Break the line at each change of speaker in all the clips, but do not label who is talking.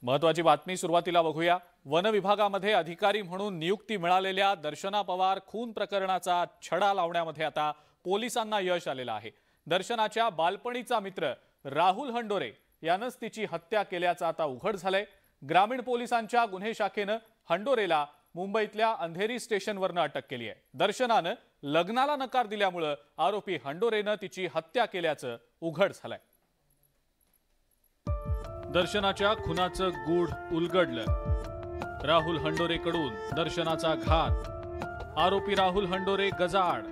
महत्वाची बातमी सुरुवातीला बघूया। वन विभागामध्ये अधिकारी म्हणून नियुक्ती मिळालेल्या दर्शना पवार खून प्रकरणाचा छडा लावण्यामध्ये आता पोलिसांना यश आलेलं आहे। दर्शनाच्या बालपणीचा मित्र राहुल हंडोरे यानंच तिची हत्या केल्याचं आता उघड झालंय। ग्रामीण पोलिसांच्या गुन्हे शाखेनं हंडोरेला मुंबईतल्या अंधेरी स्टेशनवरनं अटक केली आहे। दर्शनानं लग्नाला नकार दिल्यामुळे आरोपी हंडोरेनं तिची हत्या केल्याचं उघड झालंय। दर्शनाच्या खुनाचं गूढ उलगडलं। राहुल हंडोरेकडून दर्शनाचा घात। आरोपी राहुल हंडोरे गजाआड।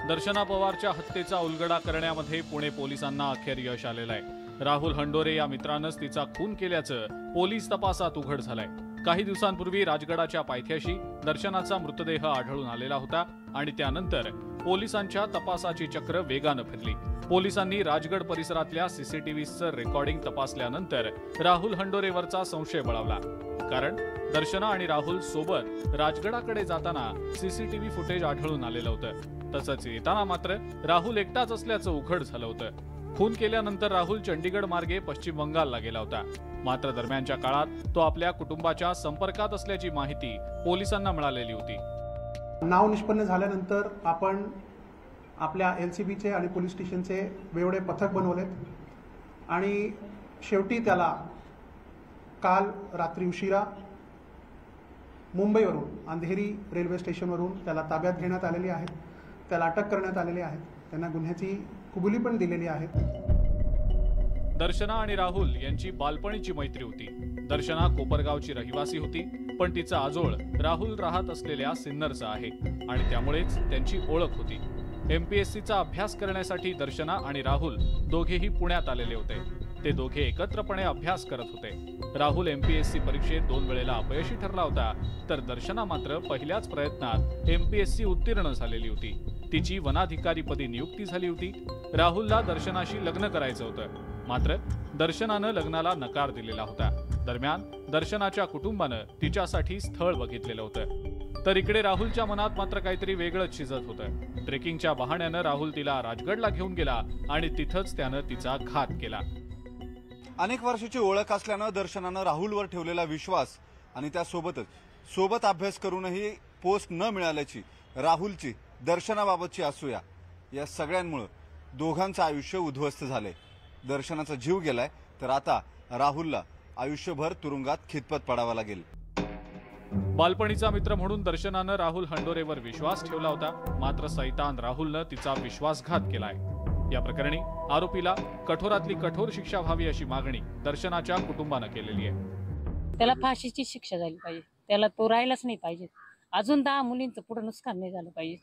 दर्शना पवारच्या हत्येचा उलगडा करण्यामध्ये पुणे पोलिसांना अखेर यश आलेलं आहे। राहुल हंडोरे या मित्रानंच तिचा खून केल्याचं पोलीस तपासात उघड झालंय। काही दिवसांपूर्वी राजगडाच्या पायथ्याशी दर्शनाचा मृतदेह आढळून आलेला होता आणि त्यानंतर पोलिसांच्या तपासाची चक्र वेगानं फिरली। पोलिसांनी राजगड परिसरातल्या सीसीटीव्हीचं रेकॉर्डिंग तपासल्यानंतर राहुल हंडोरेवरचा संशय बळावला। कारण दर्शना आणि राहुल सोबत राजगडाकडे जाताना सीसीटीव्ही फुटेज आढळून आलेलं होतं। तसंच येताना मात्र राहुल एकटाच असल्याचं उघड झालं होतं। खून केल्यानंतर राहुल चंडीगड मार्गे पश्चिम बंगालला गेला होता। मात्र दरम्यानच्या काळात तो आपल्या कुटुंबाच्या संपर्कात असल्याची माहिती पोलिसांना मिळालेली होती।
नाव निष्पन्न झाल्यानंतर आपण आपल्या एलसीबीचे आणि पोलीस स्टेशनचे वेगवेगळे पथक बनवलेत आणि शेवटी त्याला काल रात्री उशिरा मुंबईवरून अंधेरी रेल्वे स्टेशनवरून त्याला ताब्यात घेण्यात आलेली आहे। त्याला अटक करण्यात आलेली आहे। त्यांना गुन्ह्याची कबुली पण दिलेली आहे।
दर्शना आणि राहुल यांची बालपणीची मैत्री होती। दर्शना कोपरगावची रहिवासी होती, पण तिचा आजोळ राहुल राहत असलेल्या सिन्नरचा आहे आणि त्यामुळेच त्यांची ओळख होती। एमपीएससीचा अभ्यास करण्यासाठी दर्शना आणि राहुल दोघेही पुण्यात आलेले होते। ते दोघे एकत्रपणे अभ्यास करत होते। राहुल एमपीएससी परीक्षेत 2 वेळेला अपयशी ठरला होता, तर दर्शना मात्र पहिल्याच प्रयत्नात एमपीएससी उत्तीर्ण झालेली होती। तिची वनाधिकारीपदी नियुक्ती झाली होती। राहुलला दर्शनाशी लग्न करायचं होतं, मात्र दर्शनानं लग्नाला नकार दिलेला होता। दरम्यान दर्शनाच्या कुटुंबानं तिच्यासाठी स्थळ बघितलेलं होतं, तर इकडे राहुलच्या मनात मात्र काहीतरी वेगळंच शिजत होतं। ट्रेकिंगच्या बहाण्यानं राहुल तिला राजगडला घेऊन गेला आणि तिथंच त्यानं तिचा घात केला।
अनेक वर्षाची ओळख असल्यानं दर्शनानं राहुलवर ठेवलेला विश्वास आणि त्यासोबतच सोबत अभ्यास करूनही पोस्ट न मिळाल्याची राहुलची दर्शनाबाबतची असूया, या सगळ्यांमुळे दोघांचं आयुष्य उद्ध्वस्त झालंय। दर्शनाचा जीव गेलाय, तर आता राहुलला आयुष्यभर तुरुंगात खितपत पडावा लागेल।
बालपणीचा मित्र म्हणून दर्शनानं राहुल हंडोरेवर विश्वास ठेवला होता, मात्र सैतान राहुलनं तिचा विश्वासघात केलाय। या प्रकरणी आरोपीला कठोरातली कठोर शिक्षा व्हावी अशी मागणी दर्शनाच्या कुटुंबानं केलेली आहे।
त्याला फाशीची शिक्षा झाली पाहिजे, त्याला तो राहिलाच नाही पाहिजे। अजून 10 मुलींचं पुढे नुकसान नाही झालं पाहिजे।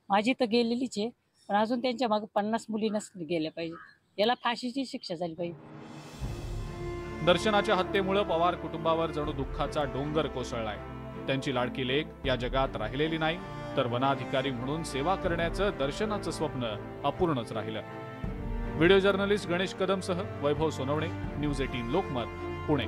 माझी तर गेलेलीच आहे, पण अजून त्यांच्या मागे 50 मुली नसतील गेल्या पाहिजे। याला फाशीची शिक्षा झाली पाहिजे।
दर्शनाच्या हत्येमुळे पवार कुटुंबावर जणू दुःखाचा डोंगर कोसळलाय। त्यांची लाडकी लेक या जगात राहिलेली नाही, तर वनाधिकारी म्हणून सेवा करण्याचं दर्शनाचं स्वप्न अपूर्णच राहिलं। व्हिडिओ जर्नलिस्ट गणेश कदमसह वैभव सोनवणे, न्यूज 18 लोकमत, पुणे।